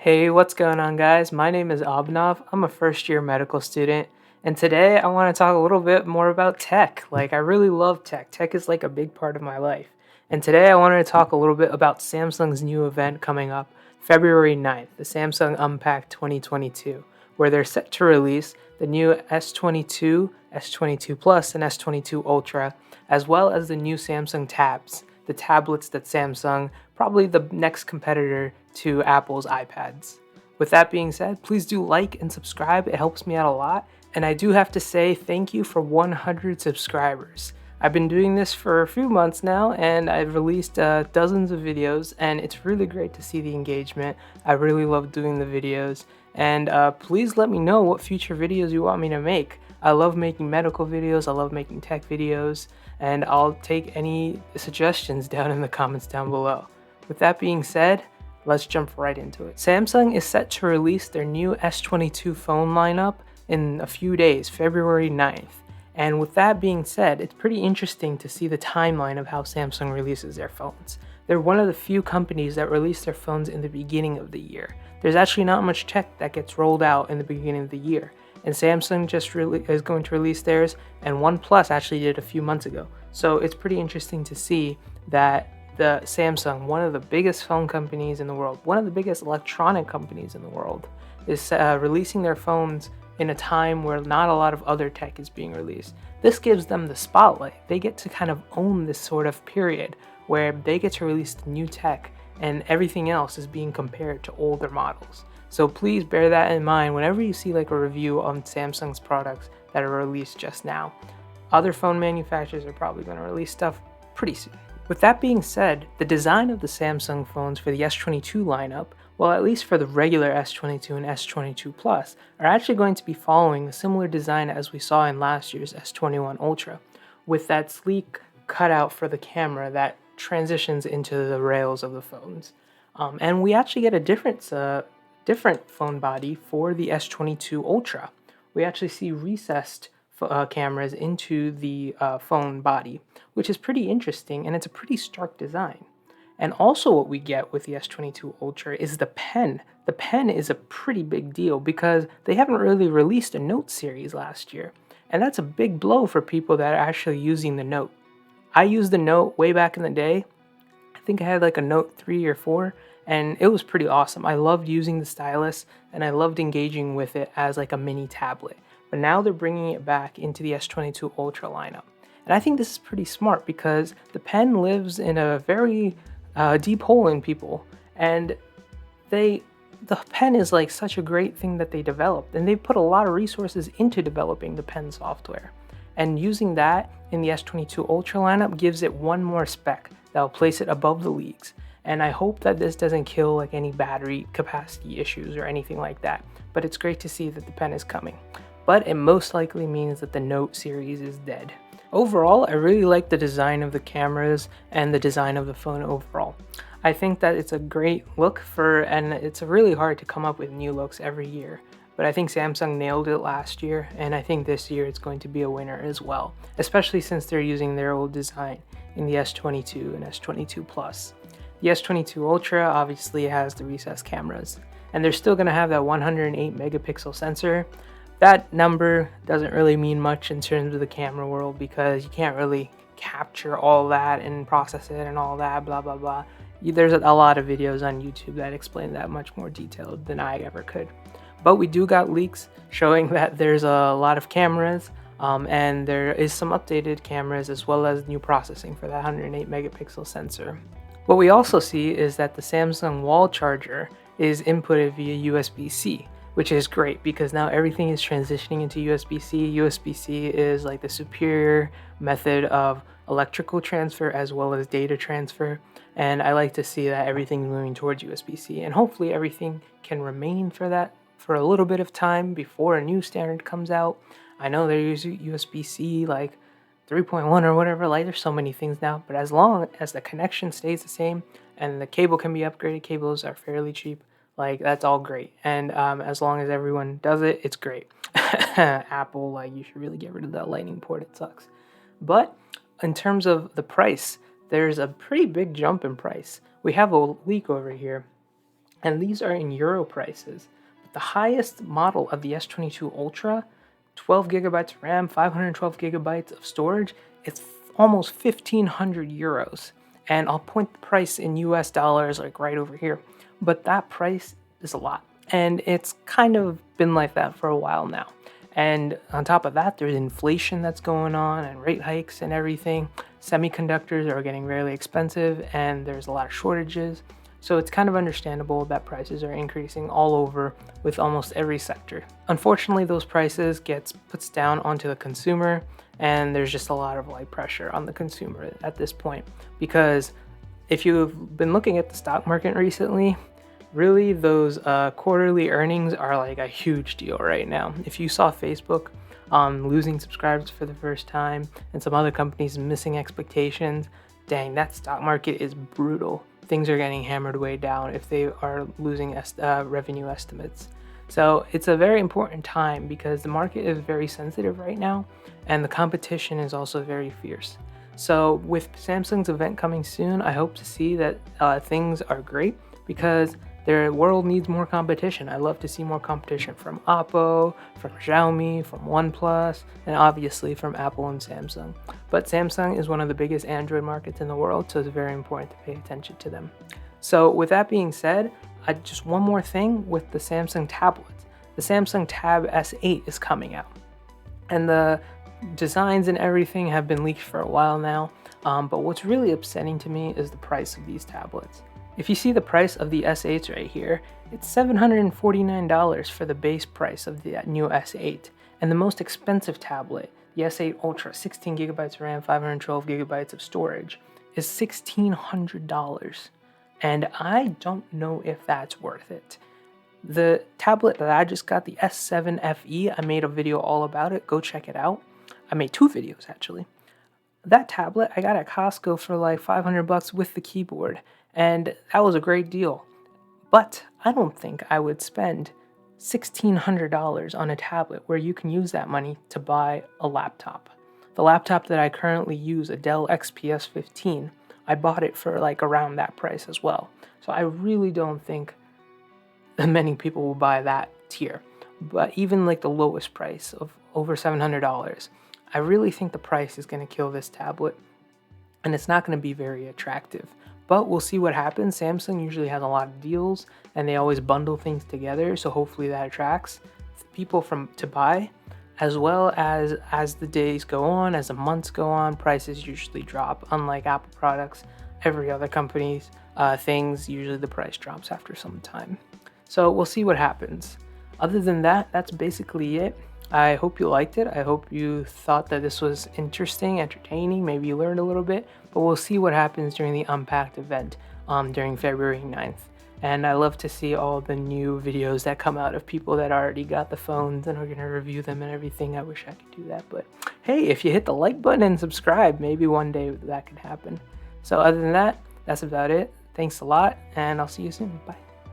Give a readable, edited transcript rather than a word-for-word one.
Hey, what's going on, guys? My name is Abhinav. I'm a first year medical student, and today I want to talk a little bit more about tech. I really love tech. Tech is like a big part of my life. And today I wanted to talk a little bit about Samsung's new event coming up February 9th, the Samsung Unpacked 2022, where they're set to release the new S22, S22 Plus, and S22 Ultra, as well as the new Samsung tabs, the tablets that Samsung, probably the next competitor to Apple's iPads. With that being said, please do like and subscribe. It helps me out a lot. And I do have to say thank you for 100 subscribers. I've been doing this for a few months now, and I've released dozens of videos, and it's really great to see the engagement. I really love doing the videos, and please let me know what future videos you want me to make. I love making medical videos, I love making tech videos, and I'll take any suggestions down in the comments down below. With that being said, let's jump right into it. Samsung is set to release their new S22 phone lineup in a few days, February 9th. And with that being said, it's pretty interesting to see the timeline of how Samsung releases their phones. They're one of the few companies that release their phones in the beginning of the year. There's actually not much tech that gets rolled out in the beginning of the year. And Samsung is going to release theirs, and OnePlus actually did a few months ago. So it's pretty interesting to see that the Samsung, one of the biggest phone companies in the world, one of the biggest electronic companies in the world, is releasing their phones in a time where not a lot of other tech is being released. This gives them the spotlight. They get to kind of own this sort of period where they get to release the new tech and everything else is being compared to older models. So please bear that in mind whenever you see like a review on Samsung's products that are released just now. Other phone manufacturers are probably going to release stuff pretty soon. With that being said, the design of the Samsung phones for the S22 lineup, well, at least for the regular S22 and S22 Plus, are actually going to be following a similar design as we saw in last year's S21 Ultra, with that sleek cutout for the camera that transitions into the rails of the phones. And we actually get a different phone body for the S22 Ultra. We actually see recessed cameras into the phone body, which is pretty interesting, and it's a pretty stark design. And also what we get with the S22 Ultra is the pen. The pen is a pretty big deal because they haven't really released a Note series last year, and that's a big blow for people that are actually using the Note. I used the Note way back in the day. I think I had like a Note 3 or 4, and it was pretty awesome. I loved using the stylus, and I loved engaging with it as like a mini tablet. But now they're bringing it back into the S22 Ultra lineup. And I think this is pretty smart because the pen lives in a very deep hole in people, and the pen is like such a great thing that they developed, and they put a lot of resources into developing the pen software. And using that in the S22 Ultra lineup gives it one more spec that will place it above the leagues. And I hope that this doesn't kill like any battery capacity issues or anything like that. But it's great to see that the pen is coming. But it most likely means that the Note series is dead. Overall, I really like the design of the cameras and the design of the phone overall. I think that it's a great look and it's really hard to come up with new looks every year. But I think Samsung nailed it last year, and I think this year it's going to be a winner as well, especially since they're using their old design in the S22 and S22 Plus. The S22 Ultra obviously has the recessed cameras, and they're still going to have that 108 megapixel sensor. That number doesn't really mean much in terms of the camera world because you can't really capture all that and process it and all that, blah, blah, blah. There's a lot of videos on YouTube that explain that much more detailed than I ever could. But we do got leaks showing that there's a lot of cameras, and there is some updated cameras as well as new processing for that 108 megapixel sensor. What we also see is that the Samsung wall charger is inputted via USB-C, which is great because now everything is transitioning into USB-C. USB-C is like the superior method of electrical transfer as well as data transfer, and I like to see that everything's moving towards USB-C, and hopefully everything can remain for that for a little bit of time before a new standard comes out. I know they're using USB-C like 3.1 or whatever, like there's so many things now, but as long as the connection stays the same and the cable can be upgraded, cables are fairly cheap, like that's all great. And as long as everyone does it, it's great. Apple, like you should really get rid of that lightning port, it sucks. But in terms of the price, there's a pretty big jump in price. We have a leak over here and these are in euro prices. But the highest model of the S22 Ultra, 12 gigabytes of RAM, 512 gigabytes of storage, it's almost 1,500 euros. And I'll point the price in US dollars like right over here. But that price is a lot. And it's kind of been like that for a while now. And on top of that, there's inflation that's going on and rate hikes and everything. Semiconductors are getting really expensive and there's a lot of shortages. So it's kind of understandable that prices are increasing all over with almost every sector. Unfortunately, those prices gets puts down onto the consumer, and there's just a lot of like pressure on the consumer at this point, because if you've been looking at the stock market recently, really those quarterly earnings are like a huge deal right now. If you saw Facebook losing subscribers for the first time and some other companies missing expectations, dang, that stock market is brutal. Things are getting hammered way down if they are losing revenue estimates. So it's a very important time because the market is very sensitive right now and the competition is also very fierce. So with Samsung's event coming soon, I hope to see that things are great because the world needs more competition. I love to see more competition from Oppo, from Xiaomi, from OnePlus, and obviously from Apple and Samsung. But Samsung is one of the biggest Android markets in the world, so it's very important to pay attention to them. So with that being said, just one more thing with the Samsung tablets. The Samsung Tab S8 is coming out, and the designs and everything have been leaked for a while now, but what's really upsetting to me is the price of these tablets. If you see the price of the S8s right here, it's $749 for the base price of the new S8. And the most expensive tablet, the S8 Ultra, 16 gigabytes of RAM, 512 gigabytes of storage, is $1,600. And I don't know if that's worth it. The tablet that I just got, the S7 FE, I made a video all about it. Go check it out. I made 2 videos actually. That tablet I got at Costco for like $500 with the keyboard. And that was a great deal. But I don't think I would spend $1,600 on a tablet where you can use that money to buy a laptop. The laptop that I currently use, a Dell XPS 15, I bought it for like around that price as well. So I really don't think that many people will buy that tier. But even like the lowest price of over $700, I really think the price is going to kill this tablet. And it's not going to be very attractive. But we'll see what happens. Samsung usually has a lot of deals and they always bundle things together, so hopefully that attracts people to buy, as well as the days go on, as the months go on, prices usually drop. Unlike Apple products, every other company's things, usually the price drops after some time. So we'll see what happens. Other than that, that's basically it. I hope you liked it. I hope you thought that this was interesting, entertaining, maybe you learned a little bit, but we'll see what happens during the Unpacked event during February 9th. And I love to see all the new videos that come out of people that already got the phones and are going to review them and everything. I wish I could do that, but hey, if you hit the like button and subscribe, maybe one day that could happen. So other than that, that's about it. Thanks a lot, and I'll see you soon. Bye.